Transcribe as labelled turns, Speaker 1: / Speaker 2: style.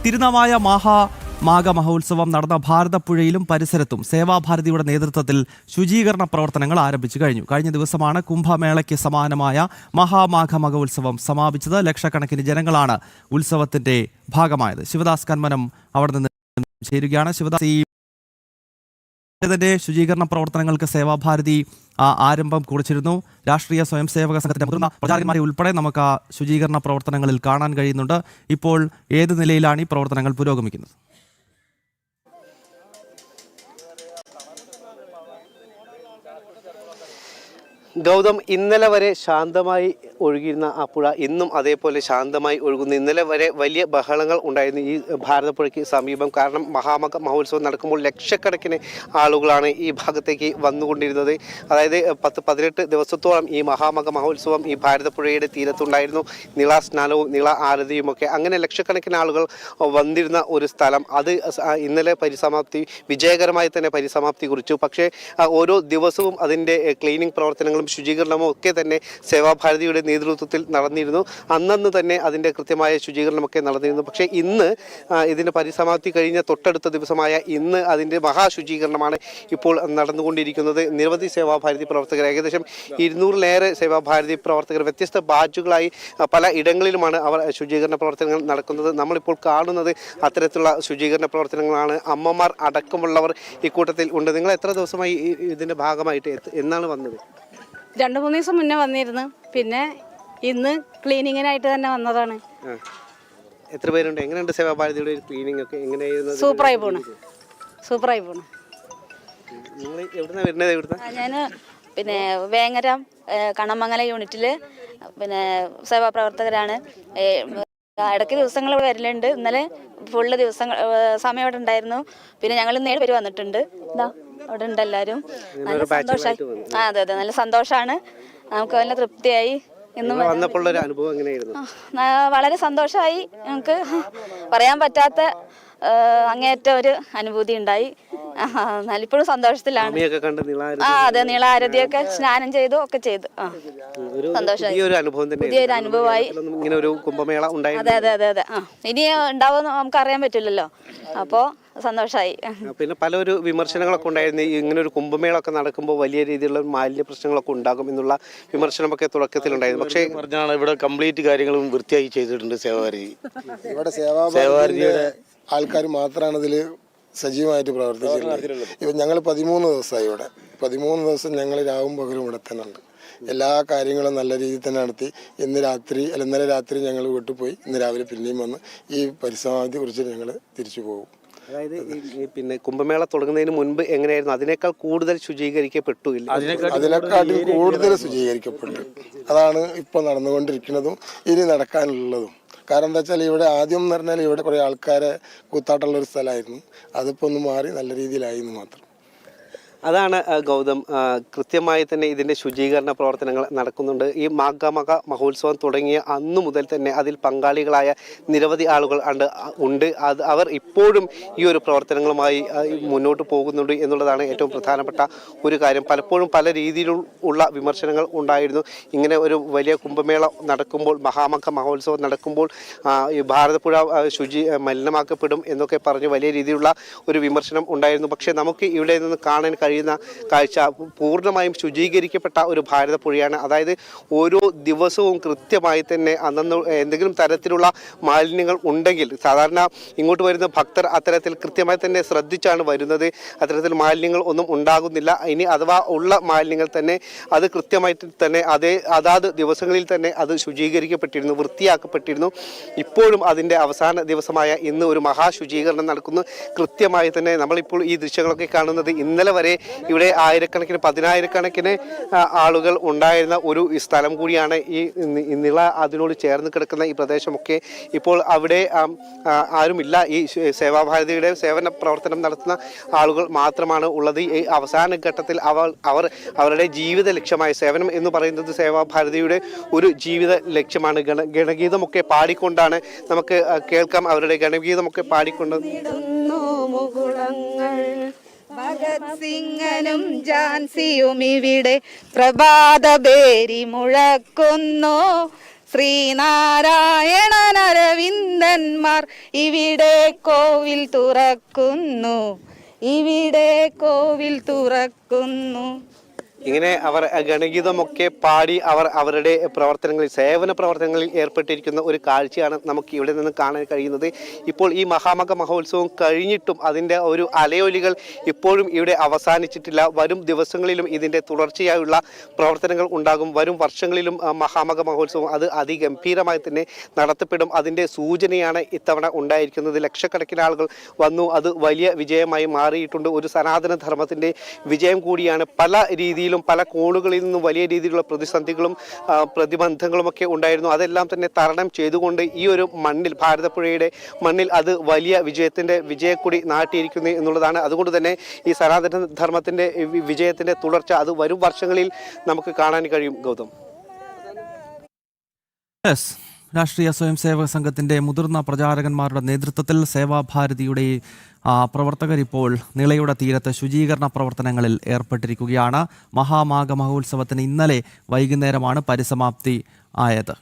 Speaker 1: തിരുനാവായ മാഘ മഹോത്സവം നടന്ന ഭാരതപ്പുഴയിലും പരിസരത്തും സേവാഭാരതിയുടെ നേതൃത്വത്തിൽ ശുചീകരണ പ്രവർത്തനങ്ങൾ ആരംഭിച്ചു കഴിഞ്ഞു. കഴിഞ്ഞ ദിവസമാണ് കുംഭമേളയ്ക്ക് സമാനമായ മഹാമാഘ മഹോത്സവം സമാപിച്ചത്. ലക്ഷക്കണക്കിന് ജനങ്ങളാണ് ഉത്സവത്തിന്റെ ഭാഗമായത്. ശിവദാസ് കന്മനം അവിടെ നിന്ന് ചേരുകയാണ്. ശിവദാസ്, ഈ ശുചീകരണ പ്രവർത്തനങ്ങൾക്ക് സേവാഭാരതി ആരംഭം കുറിച്ചിരുന്നു. രാഷ്ട്രീയ സ്വയം സേവക സംഘത്തിന്റെ മുതിർന്ന പ്രചാരകന്മാരെ ഉൾപ്പെടെ നമുക്ക് ആ ശുചീകരണ പ്രവർത്തനങ്ങളിൽ കാണാൻ കഴിയുന്നുണ്ട്. ഇപ്പോൾ ഏത് നിലയിലാണ് ഈ പ്രവർത്തനങ്ങൾ പുരോഗമിക്കുന്നത്?
Speaker 2: ഗൗതം, ഇന്നലെ വരെ ശാന്തമായി ഒഴുകിയിരുന്ന ആ പുഴ ഇന്നും അതേപോലെ ശാന്തമായി ഒഴുകുന്നു. ഇന്നലെ വരെ വലിയ ബഹളങ്ങൾ ഉണ്ടായിരുന്നു ഈ ഭാരതപ്പുഴയ്ക്ക് സമീപം. കാരണം മഹാമഘ മഹോത്സവം നടക്കുമ്പോൾ ലക്ഷക്കണക്കിന് ആളുകളാണ് ഈ ഭാഗത്തേക്ക് വന്നുകൊണ്ടിരുന്നത്. അതായത് 10-18 ദിവസത്തോളം ഈ മഹാമഘ മഹോത്സവം ഈ ഭാരതപ്പുഴയുടെ തീരത്തുണ്ടായിരുന്നു. നിളാസ്നാനവും നിള ആരതിയുമൊക്കെ, അങ്ങനെ ലക്ഷക്കണക്കിന് ആളുകൾ വന്നിരുന്ന ഒരു സ്ഥലം. അത് ഇന്നലെ വിജയകരമായി തന്നെ പരിസമാപ്തി കുറിച്ചു. പക്ഷേ ഓരോ ദിവസവും അതിൻ്റെ ക്ലീനിങ് പ്രവർത്തനങ്ങളും ശുചീകരണവും ഒക്കെ തന്നെ സേവാഭാരതിയുടെ നേതൃത്വത്തിൽ നടന്നിരുന്നു. അന്നന്ന് തന്നെ അതിൻ്റെ കൃത്യമായ ശുചീകരണമൊക്കെ നടന്നിരുന്നു. പക്ഷേ ഇന്ന് ഇതിൻ്റെ പരിസമാപ്തി കഴിഞ്ഞ തൊട്ടടുത്ത ദിവസമായ ഇന്ന് അതിൻ്റെ മഹാശുചീകരണമാണ് ഇപ്പോൾ നടന്നുകൊണ്ടിരിക്കുന്നത്. നിരവധി സേവാഭാരതി പ്രവർത്തകർ, ഏകദേശം 200-ലേറെ സേവാഭാരതി പ്രവർത്തകർ വ്യത്യസ്ത ബാച്ചുകളായി പല ഇടങ്ങളിലുമാണ് അവർ ശുചീകരണ പ്രവർത്തനങ്ങൾ നടക്കുന്നത്. നമ്മളിപ്പോൾ കാണുന്നത് അത്തരത്തിലുള്ള ശുചീകരണ പ്രവർത്തനങ്ങളാണ്. അമ്മമാർ അടക്കമുള്ളവർ ഇക്കൂട്ടത്തിൽ ഉണ്ട്. നിങ്ങൾ എത്ര ദിവസമായി ഇതിൻ്റെ ഭാഗമായിട്ട് എന്നാണ് വന്നത്?
Speaker 3: 2-3 ദിവസം മുന്നേ വന്നിരുന്നു. പിന്നെ ഇന്ന് ക്ലീനിങ്ങിനായിട്ട് തന്നെ വന്നതാണ്.
Speaker 2: എത്ര പേരുണ്ട്? എങ്ങനെയുണ്ട് സേവാഭാരതിയുടെ ക്ലീനിങ് ഒക്കെ? എങ്ങനെയായിരുന്നു?
Speaker 3: സൂപ്പറായി പോണു.
Speaker 2: നിങ്ങൾ എവിടുന്നാ വരുന്നത്?
Speaker 3: ഞാൻ പിന്നെ വേങ്ങര കണ്ണമംഗല യൂണിറ്റിൽ പിന്നെ സേവാപ്രവർത്തകരാണ്. ഇടയ്ക്ക് ദിവസങ്ങൾ വരലുണ്ട്. ഇന്നലെ ഫുള്ള് സമയം അവിടെ ഉണ്ടായിരുന്നു. പിന്നെ ഞങ്ങൾ 7 പേര് വന്നിട്ടുണ്ട്. അവിടെ ഉണ്ട് എല്ലാവരും. നല്ല സന്തോഷമായി. അതെ, നല്ല സന്തോഷമാണ്. നമുക്ക് നല്ല തൃപ്തിയായി. വളരെ സന്തോഷമായി. നമുക്ക് പറയാൻ പറ്റാത്ത അങ്ങേയറ്റ ഒരു അനുഭൂതി ഉണ്ടായി. ഇപ്പോഴും സന്തോഷത്തിലാണ്. അതെ, നീളാരതിയൊക്കെ സ്നാനം ചെയ്തു ഒക്കെ ചെയ്തു. സന്തോഷമായി. പുതിയൊരു അനുഭവമായി. അതെ. ഇനി ഉണ്ടാവുമെന്ന് നമുക്ക് അറിയാൻ പറ്റില്ലല്ലോ. അപ്പോൾ സന്തോഷമായി.
Speaker 2: പിന്നെ പലൊരു വിമർശനങ്ങളൊക്കെ ഉണ്ടായിരുന്നു. ഇങ്ങനെ ഒരു കുംഭമേളൊക്കെ നടക്കുമ്പോൾ വലിയ രീതിയിലുള്ള മാലിന്യ പ്രശ്നങ്ങളൊക്കെ ഉണ്ടാകും എന്നുള്ള വിമർശനമൊക്കെ തുടക്കത്തിലുണ്ടായിരുന്നു. പക്ഷേ പറഞ്ഞാണ് ഇവിടെ കംപ്ലീറ്റ് കാര്യങ്ങളും വൃത്തിയായി ചെയ്തിട്ടുണ്ട് സേവാഭാരതി.
Speaker 4: ഇവിടെ സേവാഭാരതിയുടെ ആൾക്കാർ മാത്രമാണ് ഇതിൽ സജീവമായിട്ട് പ്രവർത്തിച്ചിട്ടുള്ളത്. ഇപ്പം ഞങ്ങൾ 13 ദിവസമായി ഇവിടെ. 13 ദിവസം ഞങ്ങൾ രാവും പകലും ഇവിടെ തന്നെ ഉണ്ട്. എല്ലാ കാര്യങ്ങളും നല്ല രീതിയിൽ തന്നെ നടത്തി. ഇന്നലെ രാത്രി ഞങ്ങൾ വീട്ടിൽ പോയി. ഇന്ന് രാവിലെ പിന്നെയും വന്ന് ഈ പരിസമാപ്തി കുറിച്ച് ഞങ്ങൾ തിരിച്ചു പോകും.
Speaker 2: അതായത് പിന്നെ കുംഭമേള തുടങ്ങുന്നതിന് മുൻപ് എങ്ങനെയായിരുന്നു? അതിനേക്കാൾ കൂടുതൽ ശുചീകരിക്കപ്പെട്ടു?
Speaker 4: അതിനെക്കാട്ടും കൂടുതൽ ശുചീകരിക്കപ്പെട്ടു. അതാണ് ഇപ്പോൾ നടന്നുകൊണ്ടിരിക്കുന്നതും ഇനി നടക്കാനുള്ളതും. കാരണം എന്താ വെച്ചാൽ ഇവിടെ ആദ്യം എന്ന് പറഞ്ഞാൽ ഇവിടെ കുറേ ആൾക്കാരെ കൂത്താട്ടുള്ളൊരു സ്ഥലമായിരുന്നു. അതിപ്പോൾ ഒന്ന് മാറി നല്ല രീതിയിലായിരുന്നു മാത്രം.
Speaker 2: അതാണ് ഗൗതം. കൃത്യമായി തന്നെ ഇതിൻ്റെ ശുചീകരണ പ്രവർത്തനങ്ങൾ നടക്കുന്നുണ്ട്. ഈ മാഘ മഹോത്സവം തുടങ്ങിയ അന്നു മുതൽ തന്നെ അതിൽ പങ്കാളികളായ നിരവധി ആളുകൾ ഉണ്ട്. അവർ ഇപ്പോഴും ഈ ഒരു പ്രവർത്തനങ്ങളുമായി മുന്നോട്ട് പോകുന്നുണ്ട് എന്നുള്ളതാണ് ഏറ്റവും പ്രധാനപ്പെട്ട ഒരു കാര്യം. പലപ്പോഴും പല രീതിയിലുള്ള വിമർശനങ്ങൾ ഉണ്ടായിരുന്നു. ഇങ്ങനെ ഒരു വലിയ കുംഭമേള നടക്കുമ്പോൾ, മഹാമഘ മഹോത്സവം നടക്കുമ്പോൾ ഈ ഭാരതപ്പുഴ മലിനമാക്കപ്പെടും എന്നൊക്കെ പറഞ്ഞ് വലിയ രീതിയിലുള്ള ഒരു വിമർശനം ഉണ്ടായിരുന്നു. പക്ഷേ നമുക്ക് ഇവിടെ നിന്ന് കാണാൻ കഴിയുന്ന കാഴ്ച പൂർണ്ണമായും ശുചീകരിക്കപ്പെട്ട ഒരു ഭാരതപ്പുഴയാണ്. അതായത് ഓരോ ദിവസവും കൃത്യമായി തന്നെ അന്നു എന്തെങ്കിലും തരത്തിലുള്ള മാലിന്യങ്ങൾ ഉണ്ടെങ്കിൽ, സാധാരണ ഇങ്ങോട്ട് വരുന്ന ഭക്തർ അത്തരത്തിൽ കൃത്യമായി തന്നെ ശ്രദ്ധിച്ചാണ് വരുന്നത്. അത്തരത്തിൽ മാലിന്യങ്ങൾ ഒന്നും ഉണ്ടാകുന്നില്ല. ഇനി അഥവാ ഉള്ള മാലിന്യങ്ങൾ തന്നെ അത് കൃത്യമായിട്ട് തന്നെ അതാത് ദിവസങ്ങളിൽ തന്നെ അത് ശുചീകരിക്കപ്പെട്ടിരുന്നു, വൃത്തിയാക്കപ്പെട്ടിരുന്നു. ഇപ്പോഴും അതിൻ്റെ അവസാന ദിവസമായ ഇന്ന് ഒരു മഹാശുചീകരണം നടക്കുന്നു. കൃത്യമായി തന്നെ നമ്മളിപ്പോൾ ഈ ദൃശ്യങ്ങളൊക്കെ കാണുന്നത് ഇന്നലെ വരെ ഇവിടെ പതിനായിരക്കണക്കിന് ആളുകൾ ഉണ്ടായിരുന്ന ഒരു സ്ഥലം കൂടിയാണ് ഈ നിള അതിനോട് ചേർന്ന് കിടക്കുന്ന ഈ പ്രദേശമൊക്കെ. ഇപ്പോൾ അവിടെ ആരുമില്ല. ഈ സേവാഭാരതിയുടെ സേവന പ്രവർത്തനം നടത്തുന്ന ആളുകൾ മാത്രമാണ് ഉള്ളത്. ഈ അവസാന ഘട്ടത്തിൽ അവർ അവരുടെ ജീവിത ലക്ഷ്യമായ സേവനം എന്ന് പറയുന്നത് സേവാഭാരതിയുടെ ഒരു ജീവിത ലക്ഷ്യമാണ്. ഗണഗീതമൊക്കെ പാടിക്കൊണ്ടാണ് നമുക്ക് കേൾക്കാം. അവരുടെ ഗണഗീതമൊക്കെ പാടിക്കൊണ്ട്
Speaker 5: ഭഗത് സിംഗനും ഝാൻസിയും ഇവിടെ പ്രഭാത ബേരി മുഴക്കുന്നു. ശ്രീനാരായണൻ അരവിന്ദന്മാർ ഇവിടെ കോവിൽ തുറക്കുന്നു, ഇവിടെ കോവിൽ തുറക്കുന്നു.
Speaker 2: ഇങ്ങനെ അവർ ഗണഗീതമൊക്കെ പാടി അവർ അവരുടെ പ്രവർത്തനങ്ങളിൽ, സേവന പ്രവർത്തനങ്ങളിൽ ഏർപ്പെട്ടിരിക്കുന്ന ഒരു കാഴ്ചയാണ് നമുക്ക് ഇവിടെ നിന്ന് കാണാൻ കഴിയുന്നത്. ഇപ്പോൾ ഈ മഹാമക മഹോത്സവം കഴിഞ്ഞിട്ടും അതിൻ്റെ ഒരു അലയൊലികൾ ഇപ്പോഴും ഇവിടെ അവസാനിച്ചിട്ടില്ല. വരും ദിവസങ്ങളിലും ഇതിൻ്റെ തുടർച്ചയായുള്ള പ്രവർത്തനങ്ങൾ ഉണ്ടാകും. വരും വർഷങ്ങളിലും മഹാമക മഹോത്സവം അത് അതിഗംഭീരമായി തന്നെ നടത്തപ്പെടും. അതിൻ്റെ സൂചനയാണ് ഇത്തവണ ഉണ്ടായിരിക്കുന്നത്. ലക്ഷക്കണക്കിന് ആളുകൾ വന്നു. അത് വലിയ വിജയമായി മാറിയിട്ടുണ്ട്. ഒരു സനാതന ധർമ്മത്തിൻ്റെ വിജയം കൂടിയാണ്. പല രീതിയിലും പല കോണുകളിൽ നിന്നും വലിയ രീതിയിലുള്ള പ്രതിസന്ധികളും പ്രതിബന്ധങ്ങളും ഒക്കെ ഉണ്ടായിരുന്നു. അതെല്ലാം തന്നെ തരണം ചെയ്തുകൊണ്ട് ഈ ഒരു മണ്ണിൽ, ഭാരതപ്പുഴയുടെ മണ്ണിൽ അത് വലിയ വിജയക്കൊടി നാട്ടിയിരിക്കുന്നു എന്നുള്ളതാണ്. അതുകൊണ്ട് തന്നെ ഈ സനാതന ധർമ്മത്തിൻ്റെ വിജയത്തിൻ്റെ തുടർച്ച അത് വരും വർഷങ്ങളിൽ നമുക്ക് കാണാൻ കഴിയും. ഗൗതം.
Speaker 1: രാഷ്ട്രീയ സ്വയം സേവക സംഘത്തിന്റെ മുതിർന്ന പ്രചാരകന്മാരുടെ നേതൃത്വത്തിൽ സേവാഭാരതിയുടെ പ്രവർത്തകർ ഇപ്പോൾ നിളയുടെ തീരത്ത് ശുചീകരണ പ്രവർത്തനങ്ങളിൽ ഏർപ്പെട്ടിരിക്കുകയാണ്. മഹാമാഘ മഹോത്സവത്തിന് ഇന്നലെ വൈകുന്നേരമാണ് പരിസമാപ്തി ആയത്.